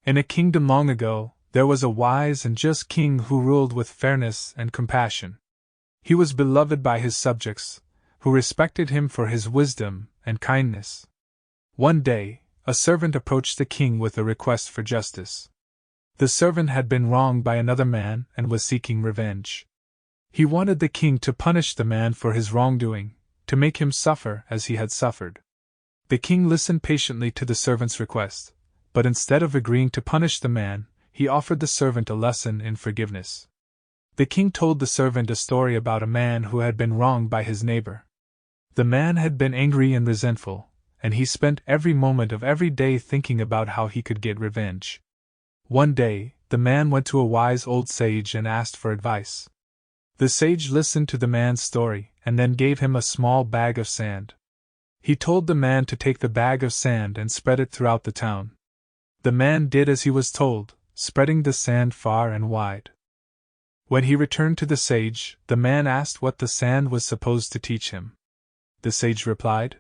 In a kingdom long ago, there was a wise and just king who ruled with fairness and compassion. He was beloved by his subjects, who respected him for his wisdom and kindness. One day, a servant approached the king with a request for justice. The servant had been wronged by another man and was seeking revenge. He wanted the king to punish the man for his wrongdoing, to make him suffer as he had suffered. The king listened patiently to the servant's request, but instead of agreeing to punish the man, he offered the servant a lesson in forgiveness. The king told the servant a story about a man who had been wronged by his neighbor. The man had been angry and resentful, and he spent every moment of every day thinking about how he could get revenge. One day, the man went to a wise old sage and asked for advice. The sage listened to the man's story and then gave him a small bag of sand. He told the man to take the bag of sand and spread it throughout the town. The man did as he was told, spreading the sand far and wide. When he returned to the sage, the man asked what the sand was supposed to teach him. The sage replied,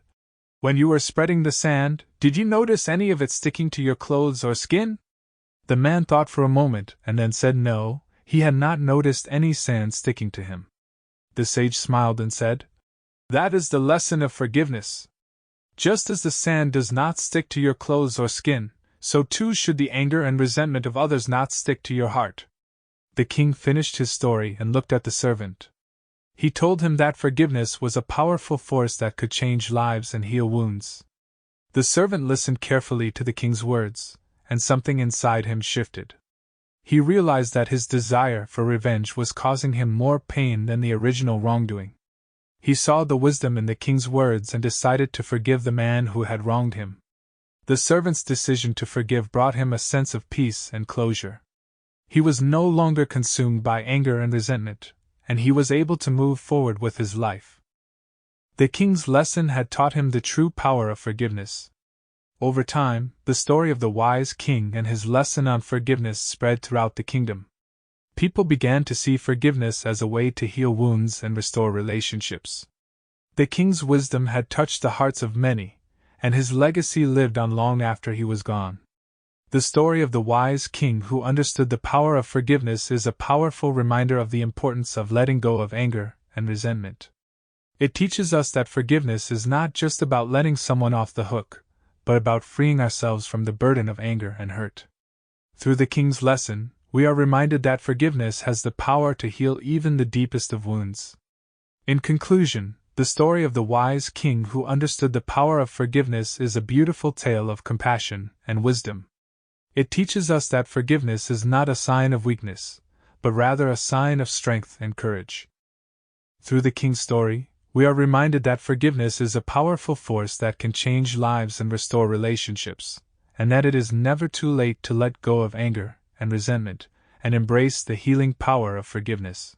"When you were spreading the sand, did you notice any of it sticking to your clothes or skin?" The man thought for a moment and then said no, he had not noticed any sand sticking to him. The sage smiled and said, "That is the lesson of forgiveness. Just as the sand does not stick to your clothes or skin, so too should the anger and resentment of others not stick to your heart." The king finished his story and looked at the servant. He told him that forgiveness was a powerful force that could change lives and heal wounds. The servant listened carefully to the king's words, and something inside him shifted. He realized that his desire for revenge was causing him more pain than the original wrongdoing. He saw the wisdom in the king's words and decided to forgive the man who had wronged him. The servant's decision to forgive brought him a sense of peace and closure. He was no longer consumed by anger and resentment, and he was able to move forward with his life. The king's lesson had taught him the true power of forgiveness. Over time, the story of the wise king and his lesson on forgiveness spread throughout the kingdom. People began to see forgiveness as a way to heal wounds and restore relationships. The king's wisdom had touched the hearts of many, and his legacy lived on long after he was gone. The story of the wise king who understood the power of forgiveness is a powerful reminder of the importance of letting go of anger and resentment. It teaches us that forgiveness is not just about letting someone off the hook, but about freeing ourselves from the burden of anger and hurt. Through the king's lesson, we are reminded that forgiveness has the power to heal even the deepest of wounds. In conclusion, the story of the wise king who understood the power of forgiveness is a beautiful tale of compassion and wisdom. It teaches us that forgiveness is not a sign of weakness, but rather a sign of strength and courage. Through the king's story, we are reminded that forgiveness is a powerful force that can change lives and restore relationships, and that it is never too late to let go of anger and resentment, and embrace the healing power of forgiveness.